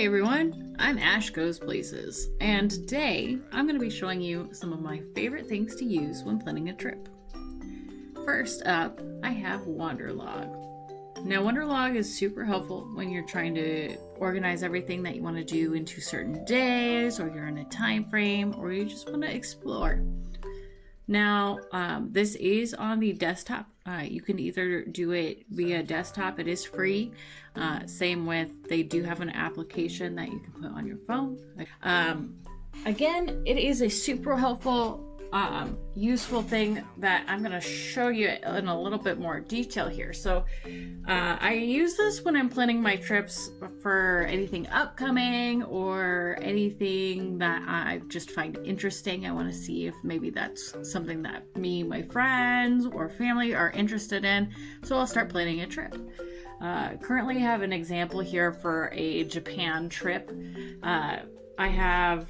Hey everyone, I'm Ashgoesplaces, and today I'm going to be showing you some of my favorite things to use when planning a trip. First up, I have Wanderlog. Now Wanderlog is super helpful when you're trying to organize everything that you want to do into certain days, or you're in a time frame, or you just want to explore. Now, this is on the desktop. You can either do it via desktop, it is free. Same with, they do have an application that you can put on your phone. Again, it is a super helpful, useful thing that I'm going to show you in a little bit more detail here. So I use this when I'm planning my trips for anything upcoming or anything that I just find interesting. I want to see if maybe that's something that me, my friends, or family are interested in. So I'll start planning a trip. Currently I have an example here for a Japan trip. I have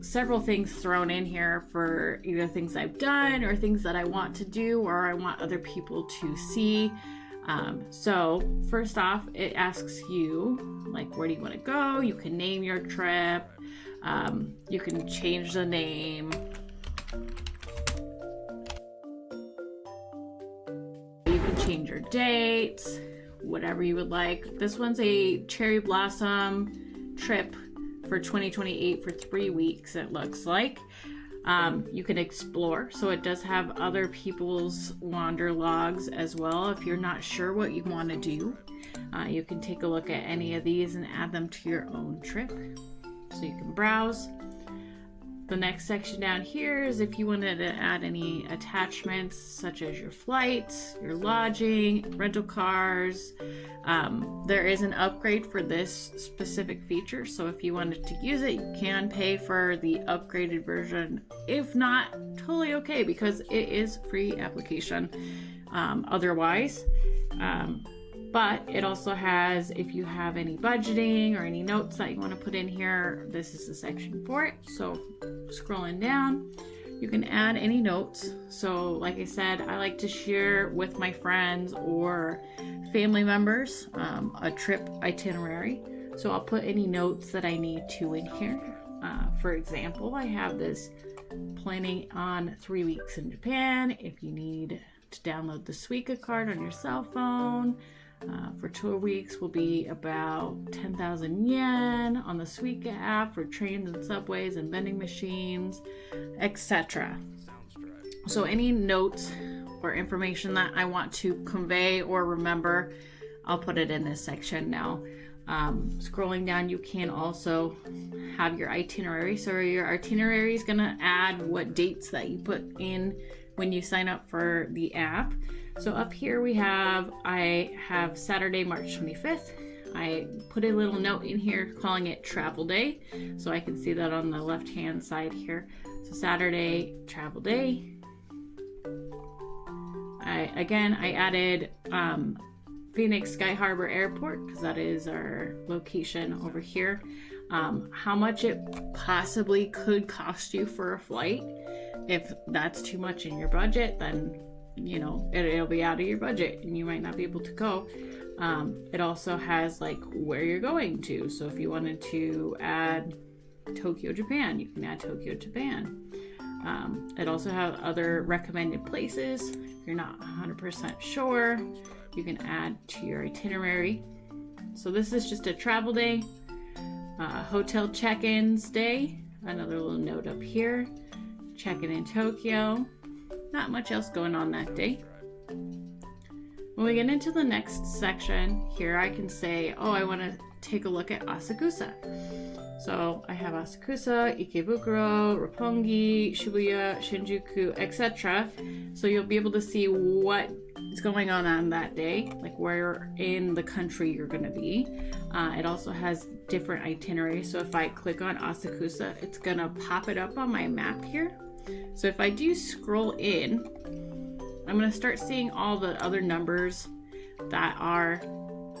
several things thrown in here for either things I've done or things that I want to do or I want other people to see. So first off, it asks you, like, where do you want to go? You can name your trip. You can change the name. You can change your dates, whatever you would like. This one's a cherry blossom trip for 2028 for 3 weeks, it looks like. You can explore, so it does have other people's wander logs as well. If you're not sure what you want to do, you can take a look at any of these and add them to your own trip. So you can browse. The next section down here is if you wanted to add any attachments such as your flights, your lodging, rental cars. There is an upgrade for this specific feature, so if you wanted to use it, you can pay for the upgraded version. If not, totally okay, because it is free application otherwise. But it also has, if you have any budgeting or any notes that you want to put in here, this is the section for it. So scrolling down, you can add any notes. So like I said, I like to share with my friends or family members a trip itinerary. So I'll put any notes that I need to in here. For example, I have this planning on 3 weeks in Japan. If you need to download the Suica card on your cell phone, for 2 weeks will be about 10,000 yen on the Suica app for trains and subways and vending machines, etc. So any notes or information that I want to convey or remember, I'll put it in this section now. Scrolling down, you can also have your itinerary. So your itinerary is going to add what dates that you put in when you sign up for the app. So up here I have Saturday, March 25th. I put a little note in here calling it travel day. So I can see that on the left hand side here. So Saturday, travel day. I added Phoenix Sky Harbor Airport because that is our location over here. How much it possibly could cost you for a flight. If that's too much in your budget, then you know it'll be out of your budget and you might not be able to go. It also has like where you're going to. So if you wanted to add Tokyo, Japan, you can add Tokyo, Japan. It also has other recommended places. If you're not 100% sure, you can add to your itinerary. So this is just a travel day. Hotel check-ins day. Another little note up here. Check-in in Tokyo. Not much else going on that day. When we get into the next section here, I can say, oh, I want to take a look at Asakusa. So I have Asakusa, Ikebukuro, Roppongi, Shibuya, Shinjuku, etc. So you'll be able to see what is going on that day, like where in the country you're going to be. It also has different itineraries. So if I click on Asakusa, it's going to pop it up on my map here. So if I do scroll in, I'm going to start seeing all the other numbers that are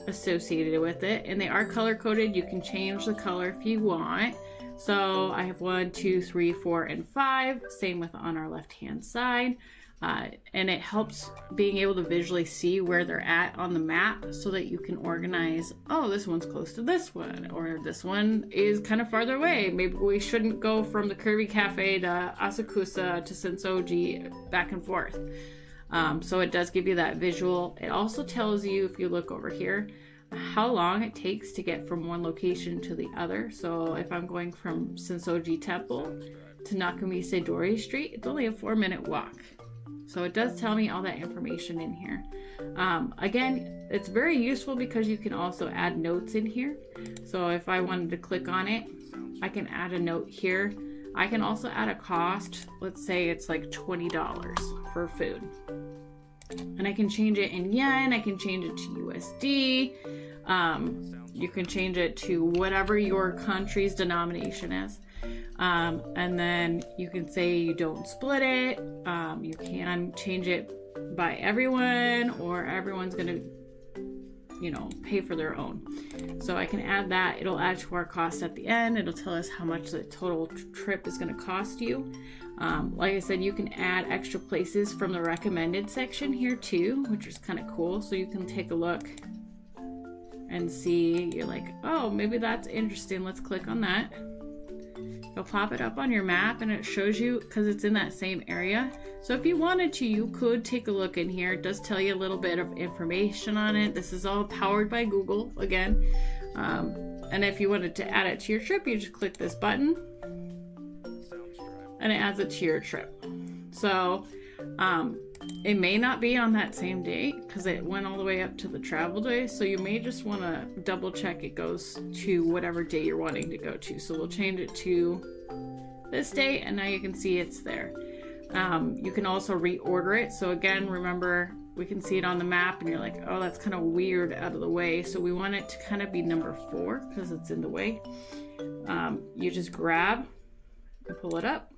associated with it, and they are color coded. You can change the color if you want. So I have 1, 2, 3, 4, and 5. Same with on our left hand side. And it helps being able to visually see where they're at on the map so that you can organize, oh, this one's close to this one, or this one is kind of farther away. Maybe we shouldn't go from the Kirby Cafe to Asakusa to Sensoji back and forth. So it does give you that visual. It also tells you, if you look over here, how long it takes to get from one location to the other. So if I'm going from Sensoji Temple to Nakamise Dori Street, it's only a 4-minute walk. So it does tell me all that information in here. Again, it's very useful because you can also add notes in here. So if I wanted to click on it, I can add a note here. I can also add a cost. Let's say it's like $20 for food. And I can change it in yen, I can change it to USD. You can change it to whatever your country's denomination is. And then you can say you don't split it. You can change it by everyone, or everyone's gonna, pay for their own. So I can add that. It'll add to our cost at the end. It'll tell us how much the total trip is gonna cost you. Like I said, you can add extra places from the recommended section here too, which is kind of cool. So you can take a look and see, you're like, oh, maybe that's interesting. Let's click on that. You'll pop it up on your map and it shows you, because it's in that same area. So if you wanted to, you could take a look in here. It does tell you a little bit of information on it. This is all powered by Google again. And if you wanted to add it to your trip, you just click this button and it adds it to your trip. So it may not be on that same date because it went all the way up to the travel day. So you may just want to double check it goes to whatever day you're wanting to go to. So we'll change it to this date, and now you can see it's there. You can also reorder it. So again, remember, we can see it on the map and you're like, oh, that's kind of weird out of the way. So we want it to kind of be number 4 because it's in the way. You just grab and pull it up.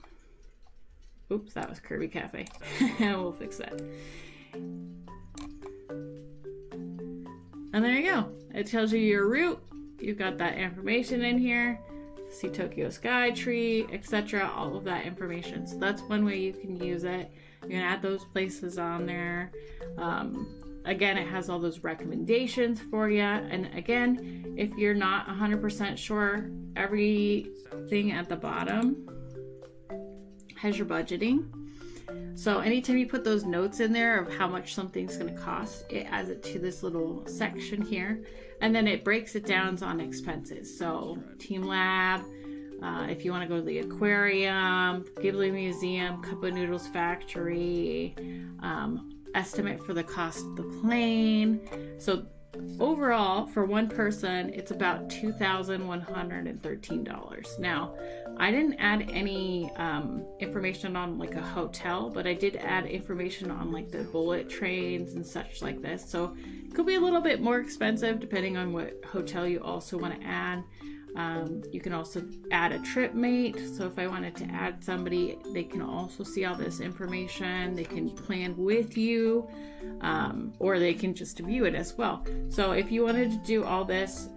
Oops, that was Kirby Cafe. We'll fix that. And there you go. It tells you your route. You've got that information in here. See Tokyo Sky Tree, etc. All of that information. So that's one way you can use it. You can add those places on there. Again, it has all those recommendations for you. And again, if you're not 100% sure, everything at the bottom has your budgeting. So anytime you put those notes in there of how much something's going to cost, it adds it to this little section here, and then it breaks it down on expenses. So Team Lab, if you want to go to the aquarium, Ghibli Museum, Cup of Noodles Factory, estimate for the cost of the plane. So overall, for one person, it's about $2,113. Now, I didn't add any information on like a hotel, but I did add information on like the bullet trains and such like this. So it could be a little bit more expensive depending on what hotel you also want to add. You can also add a trip mate. So if I wanted to add somebody, they can also see all this information. They can plan with you, or they can just view it as well. So if you wanted to do all this,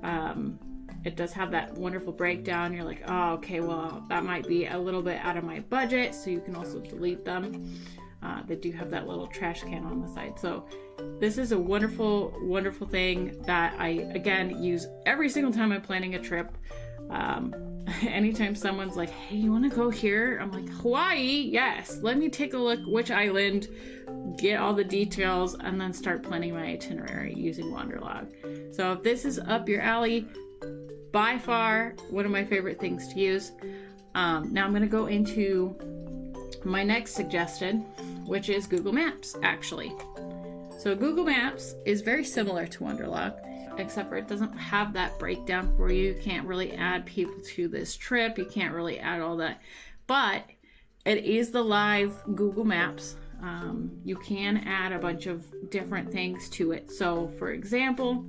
it does have that wonderful breakdown. You're like, oh, okay, well, that might be a little bit out of my budget. So you can also delete them. They do have that little trash can on the side. So this is a wonderful, wonderful thing that I, again, use every single time I'm planning a trip. Anytime someone's like, hey, you want to go here? I'm like, Hawaii? Yes. Let me take a look which island, get all the details, and then start planning my itinerary using Wanderlog. So if this is up your alley, by far one of my favorite things to use. Now I'm going to go into my next suggestion, which is Google Maps, actually. So Google Maps is very similar to Wanderlog, except for it doesn't have that breakdown for you. You can't really add people to this trip. You can't really add all that, but it is the live Google Maps. You can add a bunch of different things to it. So for example,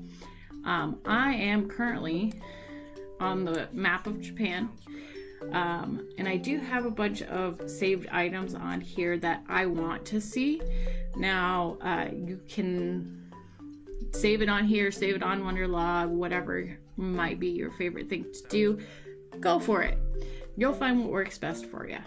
I am currently on the map of Japan. And I do have a bunch of saved items on here that I want to see. Now, you can save it on here, save it on Wanderlog, whatever might be your favorite thing to do. Go for it. You'll find what works best for you.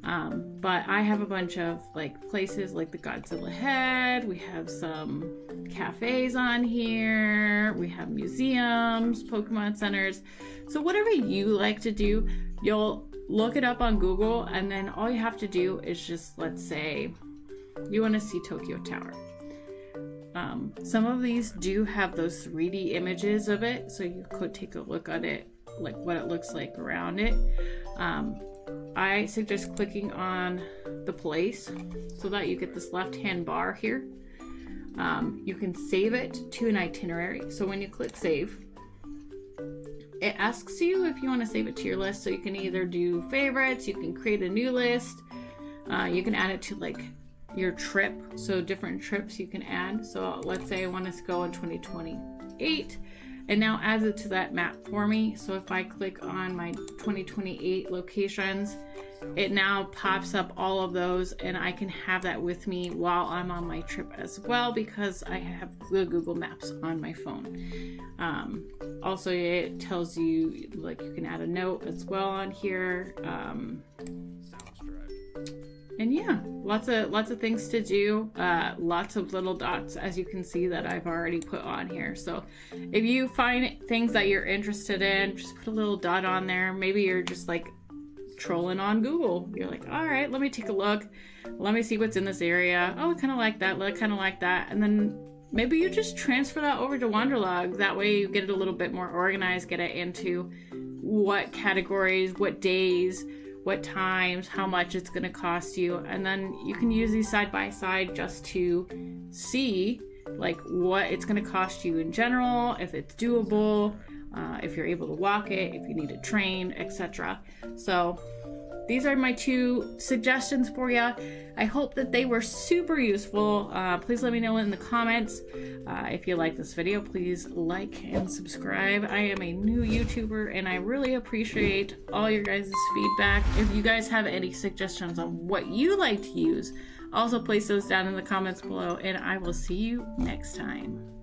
But I have a bunch of like places like the Godzilla head. We have some cafes on here. We have museums, Pokemon centers. So whatever you like to do, you'll look it up on Google, and then all you have to do is just, let's say you want to see Tokyo Tower. Some of these do have those 3D images of it, so you could take a look at it, like what it looks like around it. I suggest clicking on the place so that you get this left-hand bar here. You can save it to an itinerary. So when you click save, it asks you if you want to save it to your list. So you can either do favorites, you can create a new list, you can add it to like your trip. So different trips you can add. So let's say I want to go in 2028. It now adds it to that map for me. So if I click on my 2028 locations, it now pops up all of those, and I can have that with me while I'm on my trip as well, because I have the Google Maps on my phone. Also, it tells you, like, you can add a note as well on here. And yeah, lots of things to do. Lots of little dots, as you can see, that I've already put on here. So if you find things that you're interested in, just put a little dot on there. Maybe you're just like trolling on Google. You're like, all right, let me take a look. Let me see what's in this area. Oh, I kind of like that. I kind of like that. And then maybe you just transfer that over to Wanderlog. That way you get it a little bit more organized, get it into what categories, what days, what times, how much it's going to cost you, and then you can use these side by side just to see like what it's going to cost you in general, if it's doable, if you're able to walk it, if you need a train, etc. So these are my 2 suggestions for you. I hope that they were super useful. Please let me know in the comments. If you like this video, please like and subscribe. I am a new YouTuber, and I really appreciate all your guys' feedback. If you guys have any suggestions on what you like to use, also place those down in the comments below, and I will see you next time.